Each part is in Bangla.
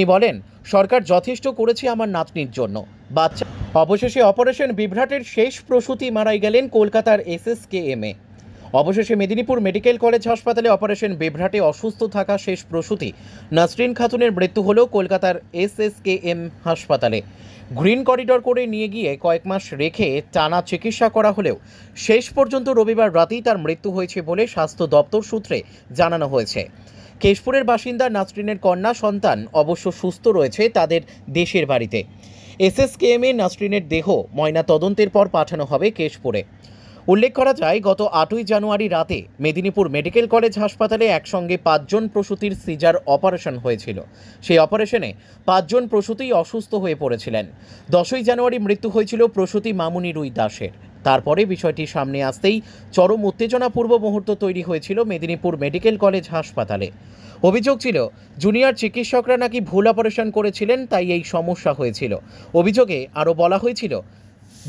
তিনি বলেন, সরকার যথেষ্ট করেছে আমার নাতনির জন্য। বাচ্চা অবশেষে অপারেশন বিভ্রাটের শেষ প্রসূতি মারাই গেলেন কলকাতার এসএসকেএমে। অবশেষে মেদিনীপুর মেডিকেল কলেজ হাসপাতালে অপারেশন বিভ্রাটে অসুস্থ থাকা শেষ প্রসূতি নাসরিন খাতুনের মৃত্যু হল কলকাতার এসএসকেএম হাসপাতালে। গ্রিন করিডর করে নিয়ে গিয়ে কয়েক মাস রেখে টানা চিকিৎসা করা হলেও শেষ পর্যন্ত রবিবার রাতেই তার মৃত্যু হয়েছে বলে স্বাস্থ্য দপ্তর সূত্রে জানানো হয়েছে। কেশপুরের বাসিন্দা নাসরিনের কন্যা সন্তান অবশ্য সুস্থ রয়েছে তাদের দেশের বাড়িতে। এসএসকেএমে নাসরিনের দেহ ময়না তদন্তের পর পাঠানো হবে কেশপুরে। উল্লেখ করা যায়, গত 8ই জানুয়ারি রাতে মেদিনীপুর মেডিকেল কলেজ হাসপাতালে একসঙ্গে 5 জন প্রসূতির সিজার অপারেশন হয়েছিল। সেই অপারেশনে 5 জন প্রসূতিই অসুস্থ হয়ে পড়েছিলেন। 10ই জানুয়ারি মৃত্যু হয়েছিল প্রসূতি মামুনি রুই দাসের। তারপরে বিষয়টি সামনে আসতেই চরম উত্তেজনাপূর্ব মুহূর্ত তৈরি হয়েছিল মেদিনীপুর মেডিকেল কলেজ হাসপাতালে। অভিযোগ ছিল জুনিয়র চিকিৎসকরা নাকি ভুল অপারেশন করেছিলেন, তাই এই সমস্যা হয়েছিল। অভিযোগে আরও বলা হয়েছিল,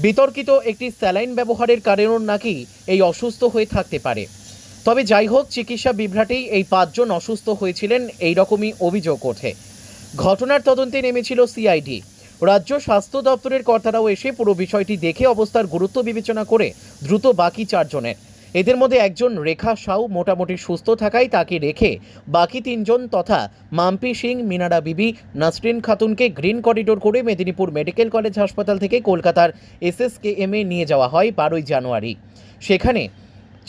বিতর্কিত একটি স্যালাইন ব্যবহারের কারণেও নাকি এই অসুস্থ হয়ে থাকতে পারে। তবে যাই হোক, চিকিৎসা বিভ্রাটেই এই 5 জন অসুস্থ হয়েছিলেন, এই রকমই অভিযোগ ওঠে। ঘটনার তদন্তে নেমেছিল সিআইডি। রাজ্য স্বাস্থ্য দপ্তরের কর্তারাও এসে পুরো বিষয়টি দেখে অবস্থার গুরুত্ব বিবেচনা করে দ্রুত বাকি 4 জনের, এদের মধ্যে একজন রেখা সাউ মোটামুটি সুস্থ থাকায় তাকে রেখে বাকি 3 জন তথা মাম্পি সিং, মিনারা বিবি, নাসরিন খাতুনকে গ্রিন করিডোর করে মেদিনীপুর মেডিকেল কলেজ হাসপাতাল থেকে কলকাতার এসএসকেএমে নিয়ে যাওয়া হয় 12ই জানুয়ারি। সেখানে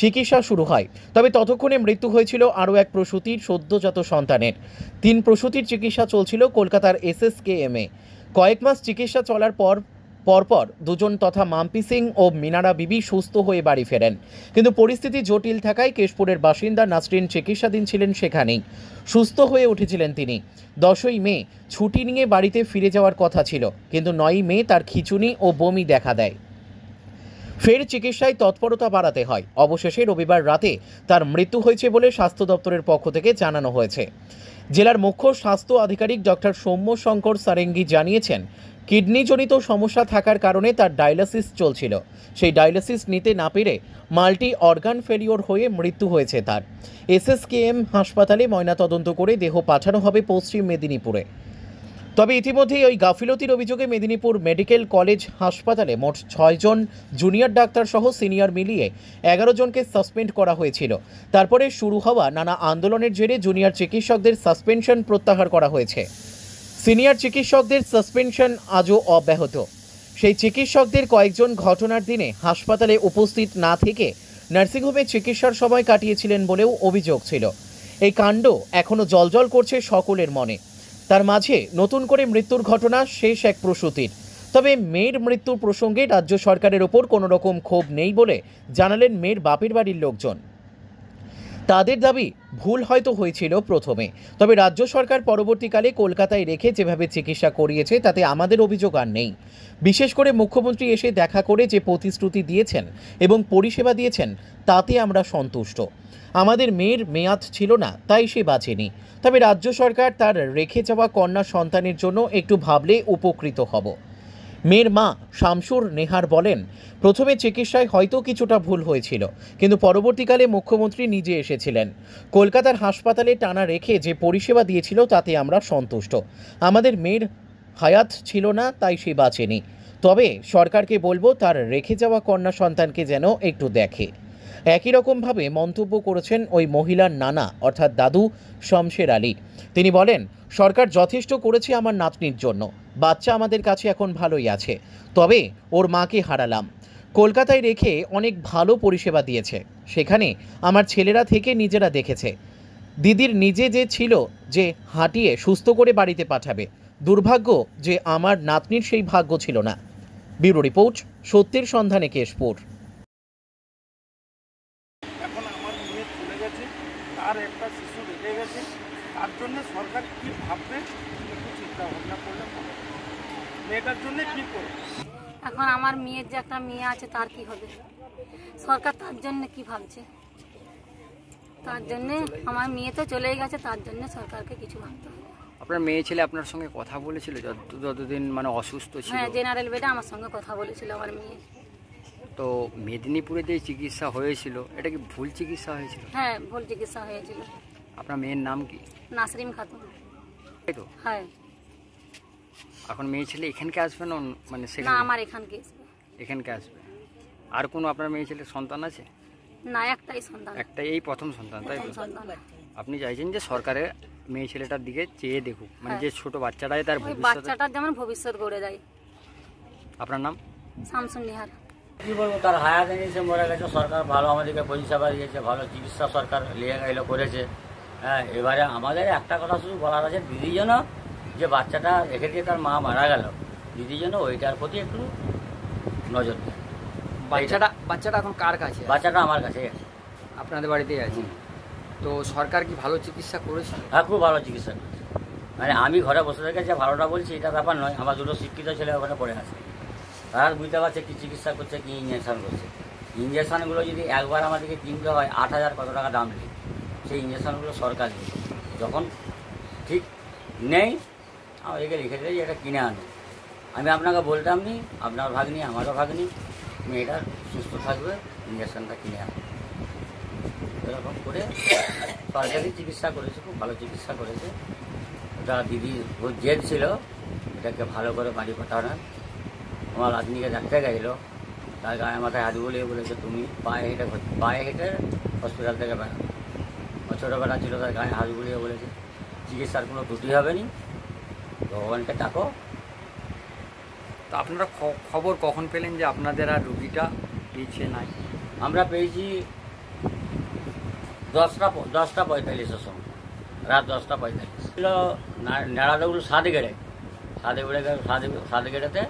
চিকিৎসা শুরু হয়। তবে ততক্ষণে মৃত্যু হয়েছিল আরও এক প্রসূতির সদ্যজাত সন্তানের। 3 প্রসূতির চিকিৎসা চলছিল কলকাতার এসএসকেএমে। কয়েক মাস চিকিৎসা চলার পরপর 2 জন তথা মাম্পি সিং ও মিনারা বিবি সুস্থ হয়ে বাড়ি ফেরেন। কিন্তু পরিস্থিতি জটিল থাকায় কেশপুরের বাসিন্দা নাসরিন চিকিৎসাধীন ছিলেন সেখানেই। সুস্থ হয়ে উঠেছিলেন তিনি। 10ই মে ছুটি নিয়ে বাড়িতে ফিরে যাওয়ার কথা ছিল, কিন্তু 9ই মে তার খিঁচুনি ও বমি দেখা দেয়। ফের চিকিৎসায় তৎপরতা বাড়াতে হয়। অবশেষে রবিবার রাতে তার মৃত্যু হয়েছে বলে স্বাস্থ্য দপ্তরের পক্ষ থেকে জানানো হয়েছে। জেলার মুখ্য স্বাস্থ্য আধিকারিক ডক্টর সৌম্য শঙ্কর সারেঙ্গি জানিয়েছেন, কিডনিজনিত সমস্যা থাকার কারণে তার ডায়ালিসিস চলছিল। সেই ডায়ালিসিস নিতে না পেরে মাল্টি অর্গান ফেলিওর হয়ে মৃত্যু হয়েছে তার। এসএসকেএম হাসপাতালে ময়নাতদন্ত করে দেহ পাঠানো হবে পশ্চিম মেদিনীপুরে। তবে ইতিমধ্যেই ওই গাফিলতির অভিযোগে মেদিনীপুর মেডিকেল কলেজ হাসপাতালে মোট 6 জন জুনিয়র ডাক্তার সহ সিনিয়র মিলিয়ে 11 জনকে সাসপেন্ড করা হয়েছিল। তারপরে শুরু হওয়া নানা আন্দোলনের জেরে জুনিয়র চিকিৎসকদের সাসপেনশন প্রত্যাহার করা হয়েছে। সিনিয়র চিকিৎসকদের সাসপেনশন আজও অব্যাহত। সেই চিকিৎসকদের কয়েকজন ঘটনার দিনে হাসপাতালে উপস্থিত না থেকে নার্সিংহোমে চিকিৎসার সময় কাটিয়েছিলেন বলেও অভিযোগ ছিল। এই কাণ্ড এখনও জলজল করছে সকলের মনে। তার মাঝে নতুন করে মৃত্যুর ঘটনা শেষ এক প্রসূতির। তবে মেয়ের মৃত্যুর প্রসঙ্গে রাজ্য সরকারের ওপর কোনো রকম ক্ষোভ নেই বলে জানালেন মেয়ের বাপের বাড়ির লোকজন। তাদের দাবি, ভুল হয়তো হয়েছিল প্রথমে, তবে রাজ্য সরকার পরবর্তীকালে কলকাতায় রেখে যেভাবে চিকিৎসা করিয়েছে তাতে আমাদের অভিযোগ আর নেই। বিশেষ করে মুখ্যমন্ত্রী এসে দেখা করে যে প্রতিশ্রুতি দিয়েছেন এবং পরিষেবা দিয়েছেন তাতে আমরা সন্তুষ্ট। আমাদের মেয়ের মেয়াদ ছিল না, তাই সে বাঁচেনি। তবে রাজ্য সরকার তার রেখে যাওয়া কন্যা সন্তানের জন্য একটু ভাবলে উপকৃত হব। মেয়ের মা শামসুর নেহার বলেন, প্রথমে চিকিৎসায় হয়তো কিছুটা ভুল হয়েছিল, কিন্তু পরবর্তীকালে মুখ্যমন্ত্রী নিজে এসেছিলেন। কলকাতার হাসপাতালে টানা রেখে যে পরিষেবা দিয়েছিল তাতে আমরা সন্তুষ্ট। আমাদের মেয়ের হায়াত ছিল না, তাই সে বাঁচেনি। তবে সরকারকে বলবো তার রেখে যাওয়া কন্যা সন্তানকে যেন একটু দেখে। একই রকমভাবে মন্তব্য করেছেন ওই মহিলার নানা অর্থাৎ দাদু শমশের আলী। তিনি বলেন, সরকার যথেষ্ট করেছে আমার নাতনির জন্য। বাচ্চা আমাদের কাছে এখন ভালোই আছে, তবে ওর মাকে হারালাম। কলকাতায় রেখে অনেক ভালো পরিষেবা দিয়েছে, সেখানে আমার ছেলেরা থেকে নিজেরা দেখেছে। দিদির নিজে যে ছিল যে হাঁটিয়ে সুস্থ করে বাড়িতে পাঠাবে, দুর্ভাগ্য যে আমার নাতনির সেই ভাগ্য ছিল না। ব্যুরো রিপোর্ট, সত্যের সন্ধানে কেশপুর। আর একটা শিশু রেখে গেছে, তার জন্য সরকার কি ভাববে একটু চিন্তা ভাবনা করলে মেয়েটার জন্য কি করবে। এখন আমার মেয়ের যে একটা মেয়ে আছে তার কি হবে, সরকার তার জন্য কি ভাবছে? তার জন্য আমার মেয়ে তো চলেই গেছে, তার জন্য সরকারকে কিছু ভাবতে হবে। আপনার মেয়ে ছেলে আপনার সঙ্গে কথা বলেছিল যতদিন মানে অসুস্থ ছিল? হ্যাঁ, জেনারেল বেডে আমার সঙ্গে কথা বলেছিল আমার মেয়ে। তো মেদিনীপুরে যে চিকিৎসা হয়েছিল এটা কি ভুল চিকিৎসা হয়েছিল? হ্যাঁ, ভুল চিকিৎসা হয়েছিল। আপনার মেয়ের নাম কি? নাসরিন খাতুন। তাই তো? হ্যাঁ। এখন মেয়ে ছেলে এখানকে আসবে না মানে না সেখানে আমার এখানকে আসবে। এখানকে আসবে? আর কোনো আপনার মেয়ে ছেলের সন্তান আছে? না একটাই সন্তান, একটা এই প্রথম সন্তান, তাই প্রথম তো? সন্তান। আপনি চাইছেন যে সরকারের মেয়ে ছেলেটার দিকে চেয়ে দেখুক, মানে হ্যাঁ। যে ছোট বাচ্চাটাই তার ওই ভবিষ্যৎ। বাচ্চাটার যেমন ভবিষ্যৎ গড়ে দেয়। আপনার নাম? শামসুন নিহার। কী বলবো, তার হায়াত এনেছে, মরে গেছে। সরকার ভালো আমাদেরকে পরিষেবা দিয়েছে, ভালো চিকিৎসা সরকার নিয়ে গেলো করেছে। হ্যাঁ, এবারে আমাদের একটা কথা শুধু বলার আছে, দিদি যেন যে বাচ্চাটা রেখে দিয়ে তার মা মারা গেল, দিদি যেন ওইটার প্রতি একটু নজর দেয়। বাচ্চাটা এখন কার কাছে আছে? বাচ্চাটা আমার কাছে আছে। আপনাদের বাড়িতেই আছে? তো সরকার কি ভালো চিকিৎসা করেছিল? হ্যাঁ, খুব ভালো চিকিৎসা করেছে। মানে আমি ঘরে বসে থেকে যে ভালোটা বলছি এটা ব্যাপার নয়, আমার দুটো শিক্ষিত ছেলে ওখানে পড়ে আছে, তারা বুঝতে পারছে কী চিকিৎসা করছে, কী ইঞ্জেকশান করছে। ইঞ্জেকশানগুলো যদি একবার আমাদেরকে কিনতে হয় 8,000 কত টাকা দাম নেই, সেই ইঞ্জেকশানগুলো সরকার দেবে। যখন ঠিক নেই আমাদেরকে লিখে দেয় যে এটা কিনে আনো। আমি আপনাকে বলতাম নি, আপনার ভাগ্নি আমারও ভাগ্নি, মেয়েটা সুস্থ থাকবে, ইঞ্জেকশানটা কিনে আনো। এরকম করে সরকারি চিকিৎসা করেছে, খুব ভালো চিকিৎসা করেছে। ওটা দিদি ওর জেদ ছিল এটাকে ভালো করে বাড়ি পাঠানো। আমার আদমিকে দেখতে গেছিলো, তার গায়ে মাথায় হাত বুলিয়ে বলেছে তুমি পায়ে হেঁটে হসপিটাল থেকে বেড়া। ও ছোটোবেলা ছিল, তার গায়ে হাত বুলিয়ে বলেছে চিকিৎসার কোনো ত্রুটি হবে নি, ভগবানকে ডাকো। তো আপনারা খবর কখন পেলেন যে আপনাদের আর রুগীটা পিছিয়ে নাই? আমরা পেয়েছি 10:45-এর সময়, রাত 10:45 ছিল। নেড়াদৌল সাদগেড়েতে,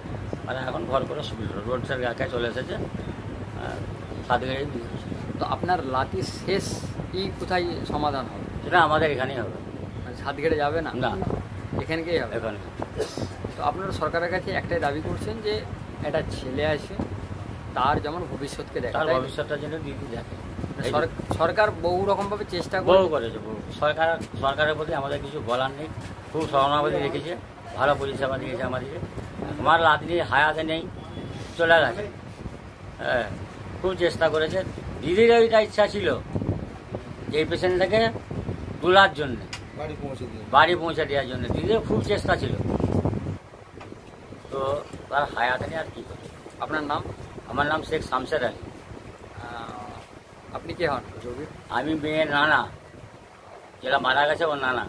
মানে এখন ঘর করে রোড সাইড এলাকায় চলে এসেছে, সাদগেড়ে। তো আপনার লাতির শেষ কোথায় সমাধান হবে? সেটা আমাদের এখানেই হবে। মানে সাতগেড়ে যাবে না? না, এখানকেই হবে। এখানে। তো আপনারা সরকারের কাছে একটাই দাবি করছেন যে একটা ছেলে আছে, তার যেমন ভবিষ্যৎকে দেখে, তার তাই তো? ভবিষ্যৎটা যেন দিদি দেখে। সরকার বহু রকমভাবে চেষ্টা বহু করেছে, বহু। সরকারের প্রতি আমাদের কিছু বলার নেই, খুব সহানুভূতি রেখেছে, ভালো পরিষেবা দিয়েছে আমাদেরকে। আমার লাদনি হায়াতে নেই, চলে গেছে। হ্যাঁ, খুব চেষ্টা করেছে। দিদির ওইটা ইচ্ছা ছিল যে এই পেশেন্টটাকে তোলার জন্যে, বাড়ি পৌঁছে দেওয়ার জন্য দিদির খুব চেষ্টা ছিল। তো তার হায়াতে নেই, আর কী করে। আপনার নাম? আমার নাম শেখ শামসের আলী। আপনি কে হন রোগীর? আমি মেয়ের নানা, যেটা মারা গেছে ওর নানা।